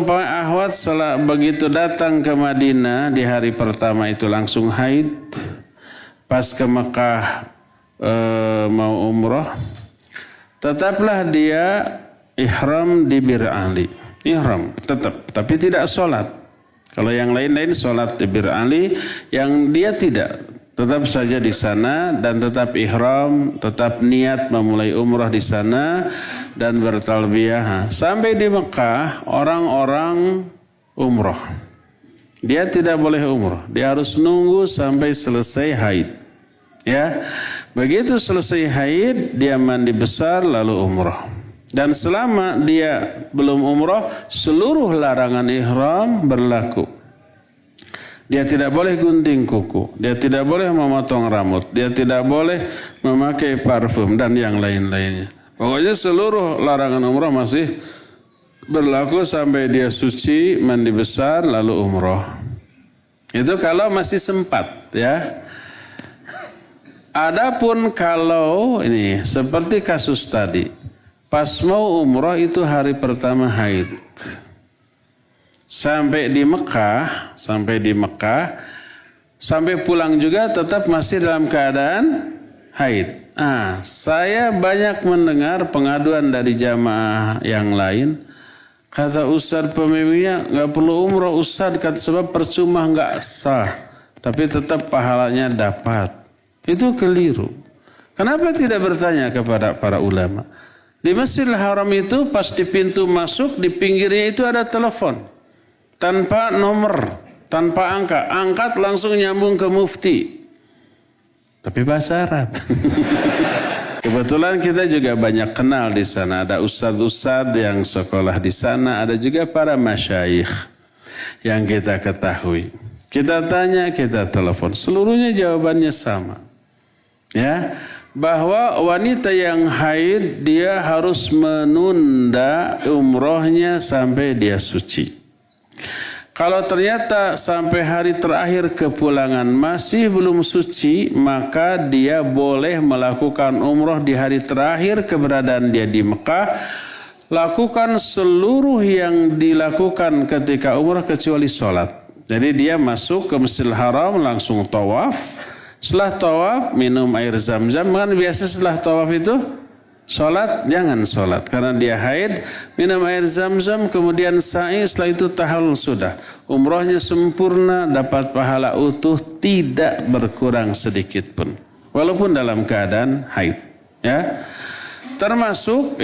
Ahwat begitu datang ke Madinah di hari pertama itu langsung haid. Pas ke Mekah mau umroh, tetaplah dia ihram di Bir Ali. Ihram tetap, tapi tidak sholat. Kalau yang lain-lain sholat di Bir Ali, yang dia tidak. Tetap saja di sana dan tetap ihram, tetap niat memulai umrah di sana dan bertalbiyah. Sampai di Mekah orang-orang umrah. Dia tidak boleh umrah, dia harus nunggu sampai selesai haid. Ya, begitu selesai haid dia mandi besar lalu umrah. Dan selama dia belum umrah, seluruh larangan ihram berlaku. Dia tidak boleh gunting kuku, dia tidak boleh memotong rambut, dia tidak boleh memakai parfum dan yang lain-lainnya. Pokoknya seluruh larangan umrah masih berlaku sampai dia suci, mandi besar, lalu umrah. Itu kalau masih sempat, ya. Adapun kalau ini seperti kasus tadi, pas mau umrah itu hari pertama haid. Sampai di Mekah, sampai pulang juga tetap masih dalam keadaan haid. Saya banyak mendengar pengaduan dari jamaah yang lain. Kata Ustadz pembimbingnya, nggak perlu umrah Ustadz, kata sebab percuma nggak sah, tapi tetap pahalanya dapat. Itu keliru. Kenapa tidak bertanya kepada para ulama? Di Masjidil Haram itu pas di pintu masuk, di pinggirnya itu ada telepon. Tanpa nomor, tanpa angka. Angkat langsung nyambung ke mufti. Tapi bahasa Arab. Kebetulan kita juga banyak kenal di sana. Ada ustadz-ustadz yang sekolah di sana. Ada juga para masyayikh yang kita ketahui. Kita tanya, kita telepon. Seluruhnya jawabannya sama. Ya, bahwa wanita yang haid dia harus menunda umrohnya sampai dia suci. Kalau ternyata sampai hari terakhir kepulangan masih belum suci, maka dia boleh melakukan umroh di hari terakhir keberadaan dia di Mekah. Lakukan seluruh yang dilakukan ketika umroh kecuali sholat. Jadi dia masuk ke Masjidil Haram langsung tawaf. Setelah tawaf minum air zam-zam. Kan biasa setelah tawaf itu sholat, jangan sholat karena dia haid. Minum air zam-zam, kemudian sa'i, setelah itu tahallul sudah. Umrohnya sempurna, dapat pahala utuh, tidak berkurang sedikit pun. Walaupun dalam keadaan haid. Ya. Termasuk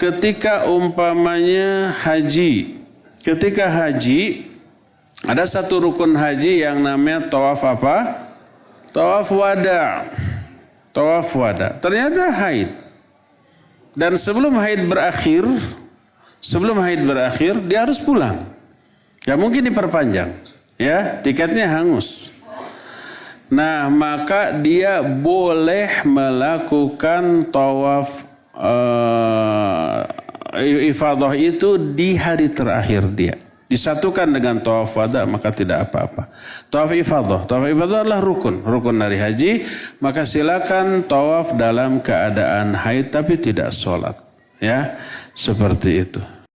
ketika umpamanya haji. Ketika haji, ada satu rukun haji yang namanya tawaf apa? Tawaf wada. Tawaf wada. Ternyata haid. Dan sebelum haid berakhir, dia harus pulang. Ya mungkin diperpanjang. Ya, tiketnya hangus. Nah, maka dia boleh melakukan tawaf ifadah itu di hari terakhir dia. Disatukan dengan tawaf wada maka tidak apa-apa. Tawaf ifadah adalah rukun dari haji, maka silakan tawaf dalam keadaan haid tapi tidak sholat. Ya, seperti itu.